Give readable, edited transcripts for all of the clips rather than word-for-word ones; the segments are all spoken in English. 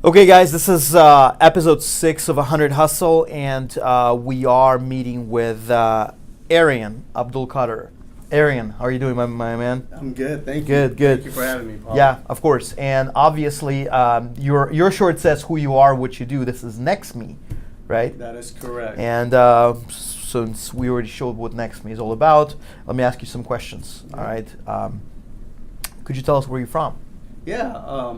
Okay, guys, this is episode 6 of 100 Hustle, and we are meeting with Arian Abdulkader. Arian, how are you doing, my man? I'm good, thank you. Good. Thank you for having me, Paul. Yeah, of course. And obviously, your short says who you are, what you do. This is NEXME, right? That is correct. And since we already showed what NEXME is all about, let me ask you some questions. All right. Could you tell us where you're from? Yeah,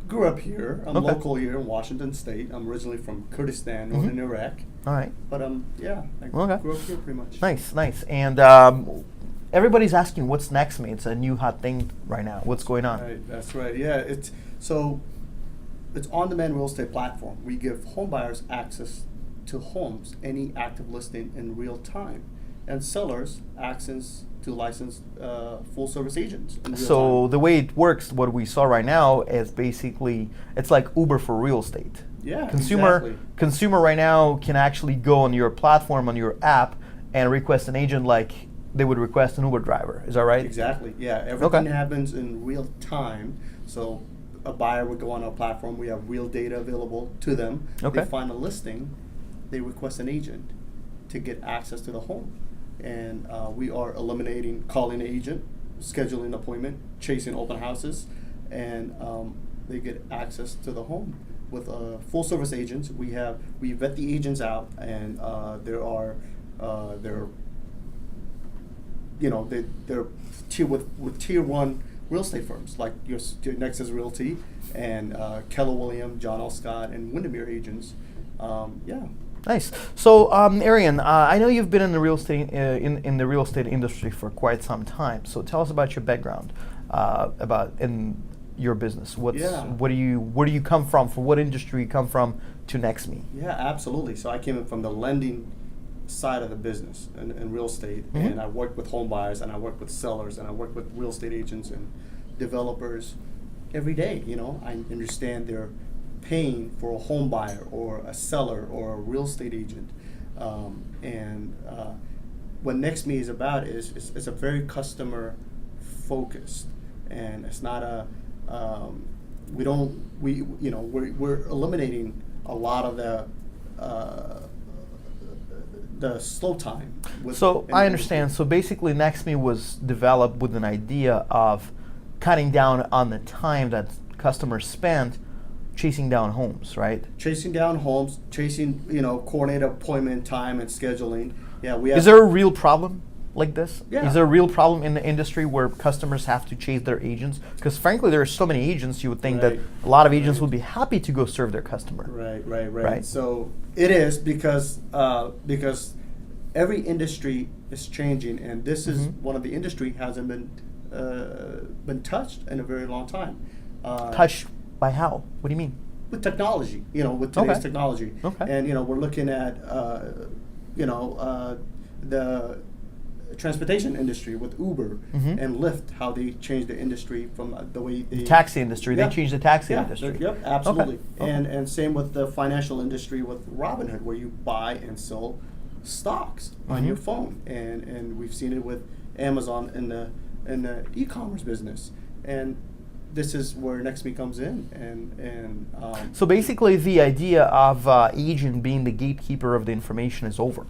grew up here. I'm Okay. local here in Washington State. I'm originally from Kurdistan, northern Iraq. All right. But yeah, I Okay. grew up here pretty much. Nice. And everybody's asking what's NEXME. It's a new hot thing right now. What's going on? Right, that's right. Yeah, it's on-demand real estate platform. We give home buyers access to homes, any active listing in real time, and sellers access to licensed full-service agents in real So time. the way it works, what we saw right now is basically it's like Uber for real estate. Yeah, Consumer right now can actually go on your platform, on your app, and request an agent like they would request an Uber driver. Is that right? Exactly. Yeah, everything Okay. happens in real time. So a buyer would go on our platform. We have real data available to them. Okay. They find a listing. They request an agent to get access to the home, and we are eliminating calling an agent, scheduling an appointment, chasing open houses, and they get access to the home with full service agents. We vet the agents out, and they're with tier one real estate firms like your Nexus Realty and Keller Williams, John L. Scott, and Windermere agents. Yeah. Nice. So, Arian, I know you've been in the real estate in the real estate industry for quite some time. So, tell us about your background, about in your business. Where do you come from? From what industry you come from to NEXME? Yeah, absolutely. So I came in from the lending side of the business in real estate, and I worked with home buyers, and I worked with sellers, and I worked with real estate agents and developers every day. You know, I understand their paying for a home buyer or a seller or a real estate agent, what NEXME is about is it's a very customer focused, and it's not a we're eliminating a lot of the slow time. So I understand. So basically, NEXME was developed with an idea of cutting down on the time that customers spend chasing down homes, right? Chasing down homes, coordinate appointment time and scheduling. Yeah, Is there a real problem like this? Yeah. Is there a real problem in the industry where customers have to chase their agents? Because frankly, there are so many agents, you would think that a lot of agents would be happy to go serve their customer. Right. So it is because every industry is changing, and this is one of the industry hasn't been touched in a very long time. Touched by how? What do you mean? With technology, with today's technology. Okay. And we're looking at the transportation industry with Uber and Lyft, how they changed the industry from the way the taxi industry. They changed the taxi industry. Yep, absolutely. Okay. And same with the financial industry with Robinhood, where you buy and sell stocks on your phone, and we've seen it with Amazon in the e-commerce business, and this is where NEXME comes in, and so basically, the idea of agent being the gatekeeper of the information is over.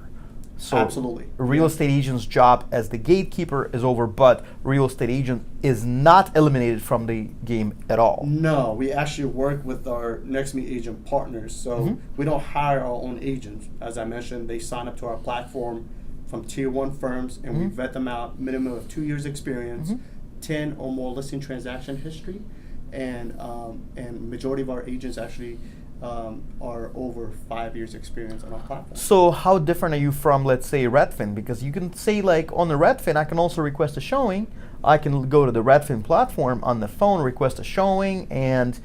So absolutely, a real estate agent's job as the gatekeeper is over, but real estate agent is not eliminated from the game at all. No, we actually work with our NEXME agent partners, so we don't hire our own agents. As I mentioned, they sign up to our platform from tier one firms, and we vet them out, minimum of 2 years experience, 10 or more listing transaction history, and majority of our agents actually are over 5 years experience on our platform. So how different are you from, let's say, Redfin? Because you can say, like, on the Redfin, I can also request a showing. I can go to the Redfin platform on the phone, request a showing, and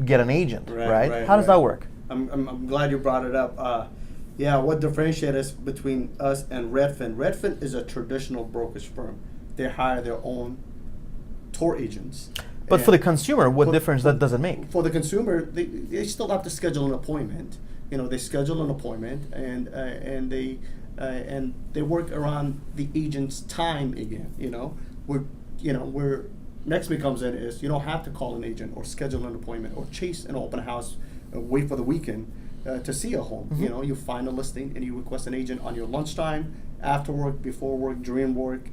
get an agent, right? How does that work? I'm glad you brought it up. What differentiates us between us and Redfin? Redfin is a traditional brokerage firm. They hire their own tour agents. But for the consumer, what difference that does it make? For the consumer, they still have to schedule an appointment. They schedule an appointment, and they work around the agent's time again. We're NEXME comes in is you don't have to call an agent or schedule an appointment or chase an open house, wait for the weekend to see a home. Mm-hmm. You know, you find a listing and you request an agent on your lunchtime, after work, before work, during work.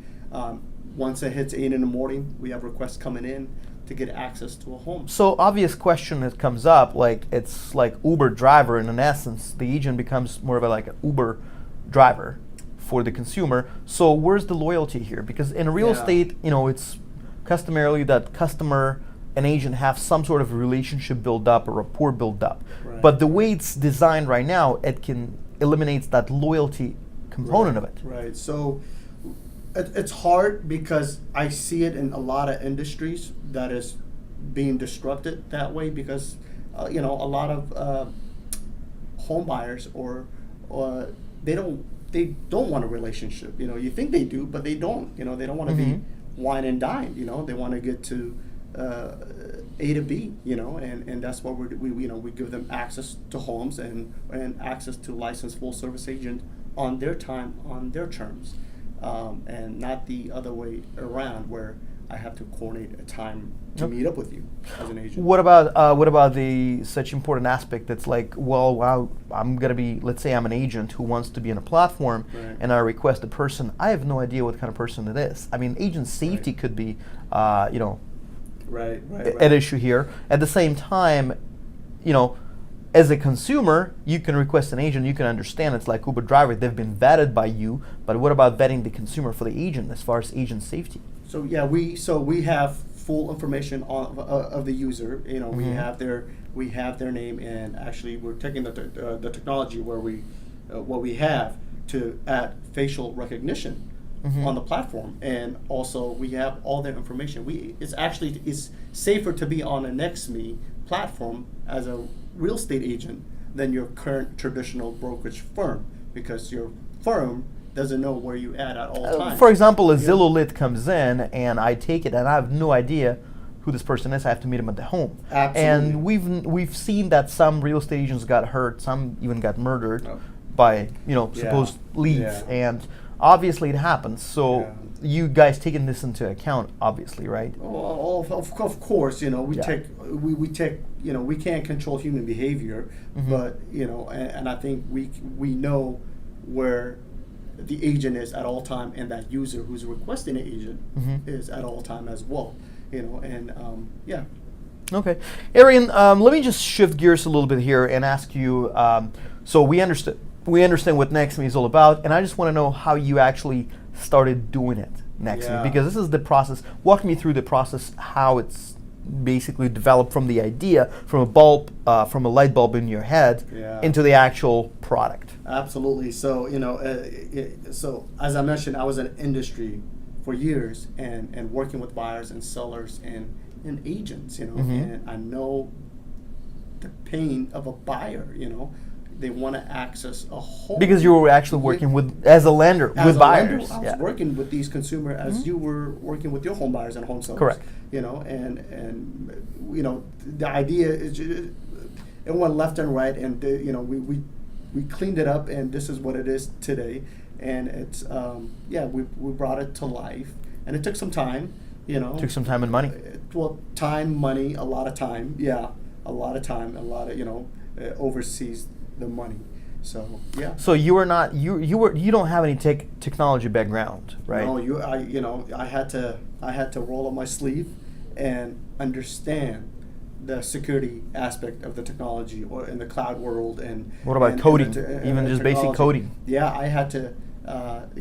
Once it hits 8 in the morning, we have requests coming in to get access to a home. So obvious question that comes up, like it's like Uber driver, and in essence, the agent becomes more of a like an Uber driver for the consumer. So where's the loyalty here? Because in real estate, you know, it's customarily that customer and agent have some sort of relationship built up or rapport built up. Right. But the way it's designed right now, it can eliminates that loyalty component of it. Right. So it's hard because I see it in a lot of industries that is being disrupted that way because you know, a lot of home buyers or they don't want a relationship. You know, you think they do, but they don't. You know, they don't want to be wine and dine. You know, they want to get to A to B. You know, and that's what we give them access to homes and access to licensed full service agent on their time, on their terms. And not the other way around where I have to coordinate a time to meet up with you as an agent. What about the such important aspect that's like, well, wow, I'm gonna be, let's say I'm an agent who wants to be on a platform, and I request a person. I have no idea what kind of person it is. I mean, agent safety could be, you know, an issue here. At the same time, you know, as a consumer, you can request an agent. You can understand it's like Uber driver; they've been vetted by you. But what about vetting the consumer for the agent as far as agent safety? So yeah, we have full information of the user. You know, we have their name, and actually we're taking the technology where what we have to add facial recognition on the platform, and also we have all their information. It's safer to be on a NEXME platform as a real estate agent than your current traditional brokerage firm, because your firm doesn't know where you at all times. For example, a Zillow lead comes in and I take it and I have no idea who this person is. I have to meet him at the home. Absolutely. And we've seen that some real estate agents got hurt, some even got murdered by supposed leads, and obviously it happens. So you guys taking this into account, obviously, right? Well, of course, we take we can't control human behavior, but and I think we know where the agent is at all time, and that user who's requesting an agent is at all time as well. Okay, Arian, let me just shift gears a little bit here and ask you. So we understand what NEXME is all about, and I just want to know how you actually started doing it, NEXME, because this is the process. Walk me through the process, how it's basically developed from the idea, from a bulb, from a light bulb in your head, into the actual product. Absolutely. So so as I mentioned, I was in industry for years and working with buyers and sellers and agents, and I know the pain of a buyer. They want to access a home. Because you were actually working as a lender with buyers. I was working with these consumers as you were working with your home buyers and home sellers. Correct. And the idea is it went left and right, and we cleaned it up, and this is what it is today. And it's we brought it to life, and it took some time. Took some time and money. Well, time, money, a lot of time. Yeah, a lot of time, a lot of overseas the money. So So you were not you don't have any technology background, right? No, I had to roll up my sleeve and understand the security aspect of the technology or in the cloud world. And what about coding? Even just basic coding? Yeah, I had to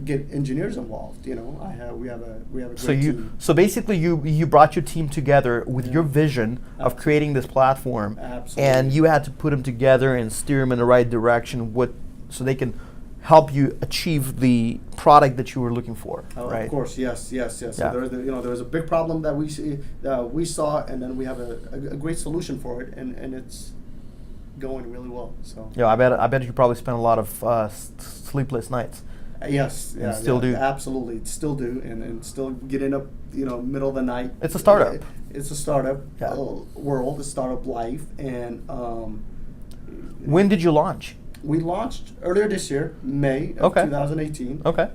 get engineers involved. We have a great team. So basically you brought your team together with your vision of creating this platform. Absolutely. And you had to put them together and steer them in the right direction so they can help you achieve the product that you were looking for, right? Of course, yes. So there was a big problem that we saw, and then we have a great solution for it, and it's going really well. So I bet you probably spent a lot of sleepless nights. Yes, and still do. Absolutely, still do, and still getting up, middle of the night. It's a startup. It's a startup world, a startup life, and when did you launch? We launched earlier this year, May of 2018. Okay.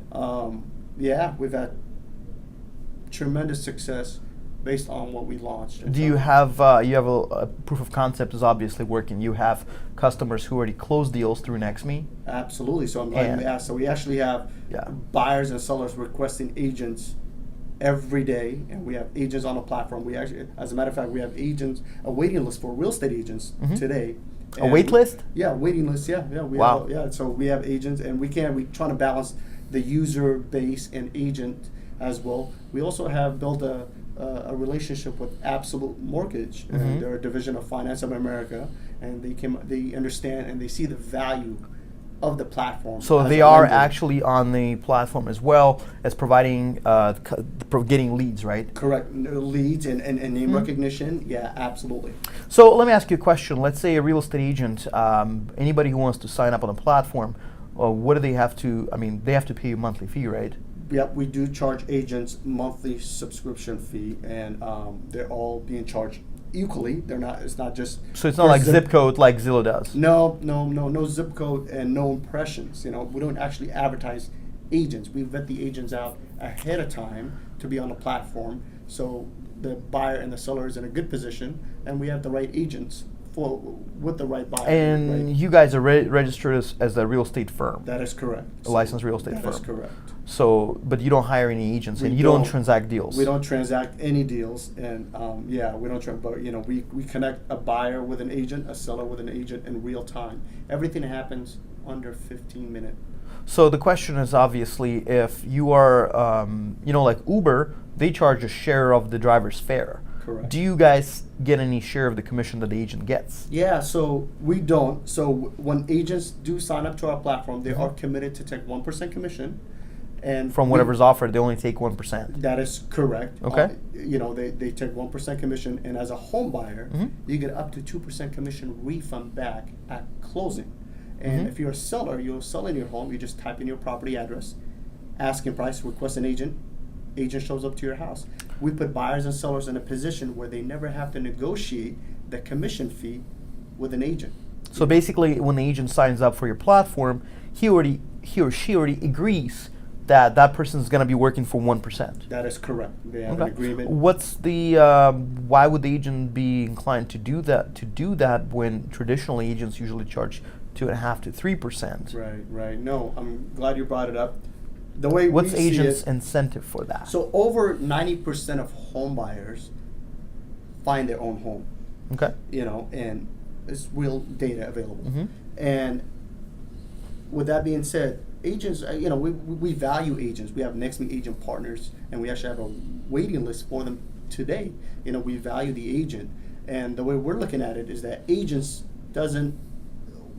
We've had tremendous success based on what we launched. And Do so you have a proof of concept is obviously working? You have customers who already closed deals through NEXME. Absolutely. So I'm glad you asked. So we actually have buyers and sellers requesting agents every day, and we have agents on the platform. We actually, as a matter of fact, we have agents, a waiting list for real estate agents today. A wait list? Yeah, waiting list. Yeah. Wow. So we have agents, and we trying to balance the user base and agent as well. We also have built a relationship with Absolute Mortgage, and they're a division of Finance of America, and they understand and they see the value of the platform. So they are actually on the platform as well as providing, getting leads, right? Correct. Leads and name recognition. Yeah, absolutely. So let me ask you a question. Let's say a real estate agent, anybody who wants to sign up on the platform, what do they have to, they have to pay a monthly fee, right? Yep, we do charge agents monthly subscription fee, and they're all being charged equally. They're not. It's not just. So it's not like zip code like Zillow does. No zip code and no impressions. We don't actually advertise agents. We vet the agents out ahead of time to be on the platform, so the buyer and the seller is in a good position, and we have the right agents with the right buyer. And you guys are registered as a real estate firm. That is correct. A licensed real estate firm. That is correct. So, but you don't hire any agents, and you don't transact deals. We don't transact any deals, and we don't. But we connect a buyer with an agent, a seller with an agent in real time. Everything happens under 15 minutes. So the question is obviously, if you are, like Uber, they charge a share of the driver's fare. Correct. Do you guys get any share of the commission that the agent gets? Yeah, so we don't. So when agents do sign up to our platform, they are committed to take 1% commission. And from whatever's offered, they only take 1%. That is correct. Okay. They take 1% commission, and as a home buyer, you get up to 2% commission refund back at closing. And if you're a seller, you're selling your home, you just type in your property address, asking price, request an agent. Agent shows up to your house. We put buyers and sellers in a position where they never have to negotiate the commission fee with an agent. So basically, when the agent signs up for your platform, he or she already agrees that person is going to be working for 1%. That is correct. They have an agreement. What's the why would the agent be inclined to do that? When traditional agents usually charge 2.5% to 3%. Right. No, I'm glad you brought it up. The way what's we see agents' incentive for that? So over 90% of home buyers find their own home. Okay. And there's real data available. And with that being said, agents, we value agents. We have NEXME agent partners, and we actually have a waiting list for them today. We value the agent, and the way we're looking at it is that agents doesn't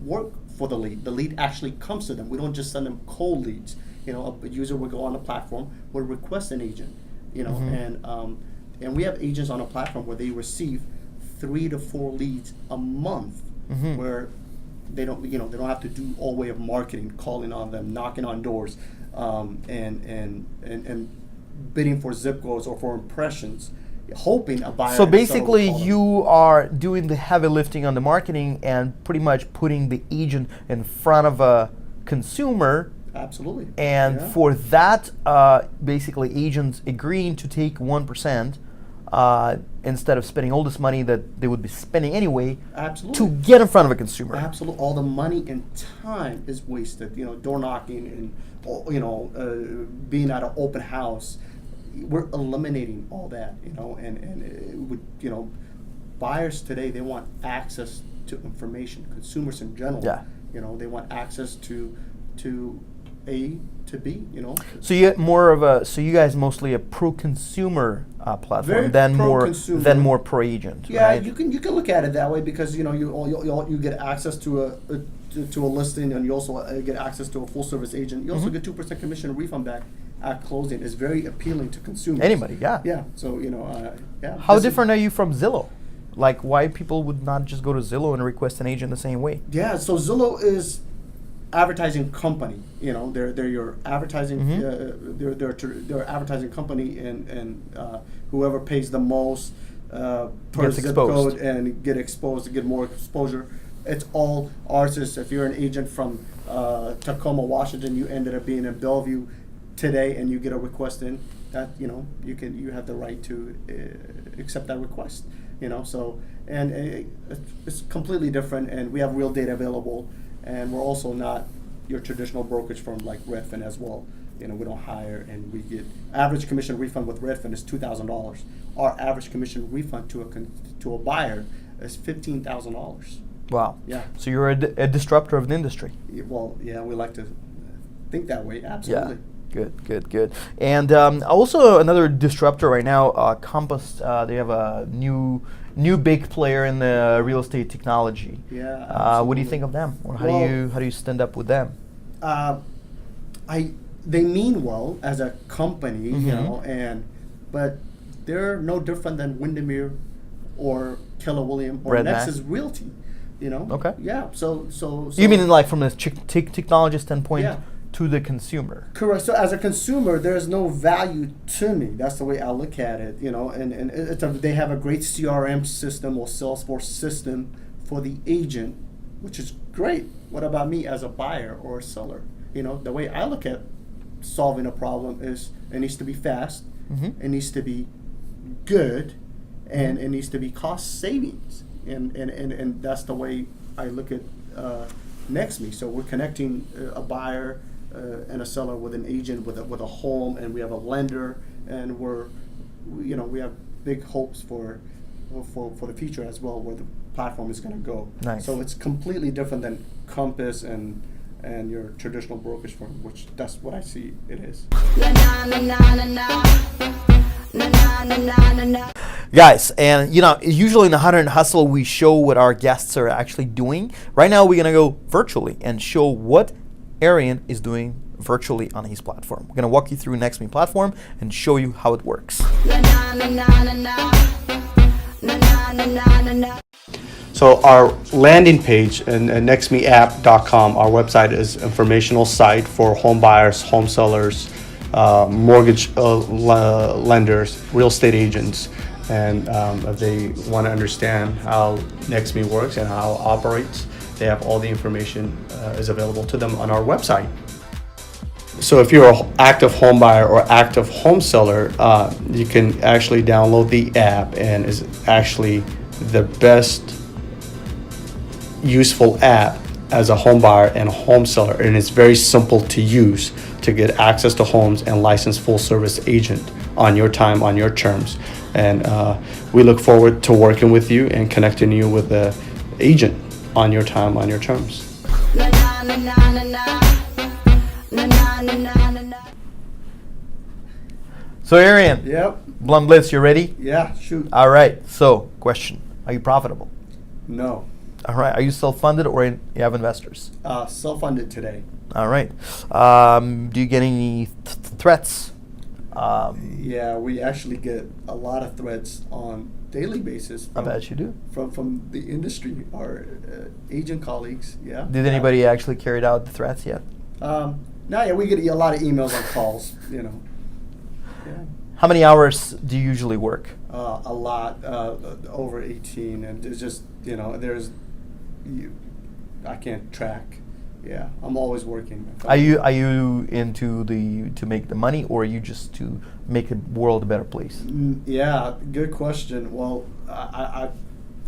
work for the lead. The lead actually comes to them. We don't just send them cold leads. A user will go on the platform, will request an agent. And we have agents on a platform where they receive 3 to 4 leads a month, where they don't have to do all way of marketing, calling on them, knocking on doors, and bidding for zip codes or for impressions, hoping a buyer. So basically, you are doing the heavy lifting on the marketing and pretty much putting the agent in front of a consumer. Absolutely. And for that, basically, agents agreeing to take 1%. Instead of spending all this money that they would be spending anyway, to get in front of a consumer. Absolutely, all the money and time is wasted. Door knocking and being at an open house. We're eliminating all that. Buyers today, they want access to information. Consumers in general, they want access to A to B, So you get you guys mostly a pro-consumer platform than more pro-agent. Yeah, right? you can look at it that way because you get access to a listing, and you also get access to a full service agent. You also get 2% commission refund back at closing. It's very appealing to consumers. Anybody, yeah. Yeah. So How different are you from Zillow? Like, why people would not just go to Zillow and request an agent the same way? Yeah. So Zillow is advertising company. They're your advertising. They're advertising company, and whoever pays the most per zip code and get exposed to get more exposure. It's all ours. If you're an agent from Tacoma, Washington, you ended up being in Bellevue today, and you get a request in, that you have the right to accept that request. So and it's completely different, and we have real data available, and we're also not your traditional brokerage firm like Redfin as well. We don't hire, and we get average commission refund with Redfin is $2,000. Our average commission refund to a buyer is $15,000. Wow. Yeah. So you're a disruptor of the industry. Well, yeah, we like to think that way. Absolutely. Yeah. Good. And also another disruptor right now, Compass. They have a new big player in the real estate technology. Yeah. What do you think of them, or how do you stand up with them? They mean well as a company, but they're no different than Windermere or Keller Williams or Nexus Realty. Okay. Yeah. So you mean like from the technology standpoint? Yeah. To the consumer. Correct. So as a consumer, there's no value to me. That's the way I look at it. And they have a great CRM system or Salesforce system for the agent, which is great. What about me as a buyer or a seller? The way I look at solving a problem is it needs to be fast, it needs to be good, and it needs to be cost savings. And that's the way I look at NEXME. So we're connecting a buyer and a seller with an agent with a home, and we have a lender, and we have big hopes for the future as well, where the platform is going to go. Nice. So it's completely different than Compass and your traditional brokerage firm, which that's what I see it is. Guys, and usually in the Hunter and Hustle we show what our guests are actually doing. Right now we're gonna go virtually and show what Arian is doing virtually on his platform. We're gonna walk you through NEXME platform and show you how it works. So our landing page and nexmeapp.com, our website is an informational site for home buyers, home sellers, mortgage lenders, real estate agents, and if they want to understand how NEXME works and how it operates, they have all the information is available to them on our website. So if you're an active home buyer or active home seller, you can actually download the app, and is actually the best useful app as a home buyer and a home seller, and it's very simple to use to get access to homes and licensed full service agent on your time, on your terms. And we look forward to working with you and connecting you with the agent on your time, on your terms. So Arian, Yep. Blunt Blitz, you ready? Yeah, shoot. All right. So question: are you profitable? No. All right. Are you self-funded or you have investors? Self-funded today. All right. Do you get any threats? Yeah, we actually get a lot of threats on daily basis. I bet you do. From the industry, our agent colleagues. Yeah. Did anybody actually carry out the threats yet? No, yeah, we get a lot of emails and calls. Yeah. How many hours do you usually work? A lot, over 18, and it's just I can't track. Yeah, I'm always working. Are you into to make the money, or are you just to make the world a better place? Yeah, good question. Well,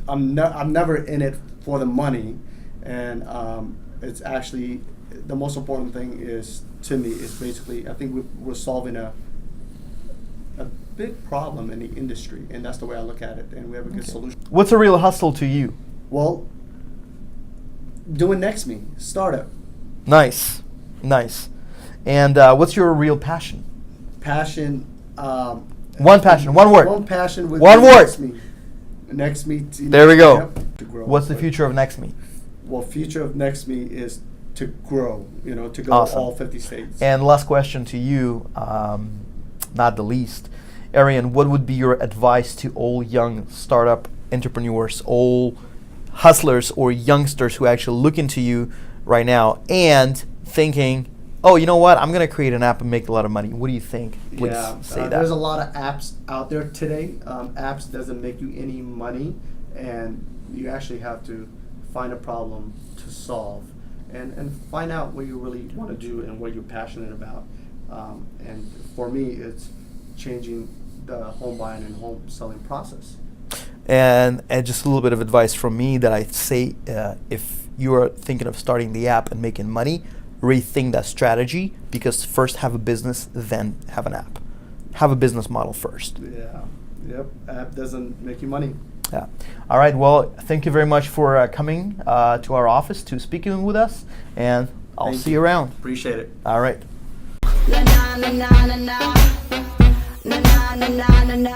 I'm never in it for the money, and it's actually the most important thing to me is basically I think we're solving a big problem in the industry, and that's the way I look at it, and we have a good solution. What's a real hustle to you? Well, doing NEXME, startup. Nice. And what's your real passion? Passion. One passion, one word. One passion with one word. NEXME. There we go. Yep, to grow. What's the future of NEXME? Well, future of NEXME is to grow. To go Awesome. to all 50 states. And last question to you, not the least, Arian, what would be your advice to all young startup entrepreneurs, all hustlers or youngsters who actually look into you right now and thinking, oh, you know what, I'm going to create an app and make a lot of money. What do you think? Please say that. There's a lot of apps out there today. Apps doesn't make you any money, and you actually have to find a problem to solve and find out what you really want to do and what you're passionate about. And for me, it's changing the home buying and home selling process. And just a little bit of advice from me that I say, if you are thinking of starting the app and making money, rethink that strategy, because first have a business, then have an app. Have a business model first. Yeah. Yep. App doesn't make you money. Yeah. All right. Well, thank you very much for coming to our office to speaking with us, and I'll see you around. Appreciate it. All right. Na na na na na na na na na na.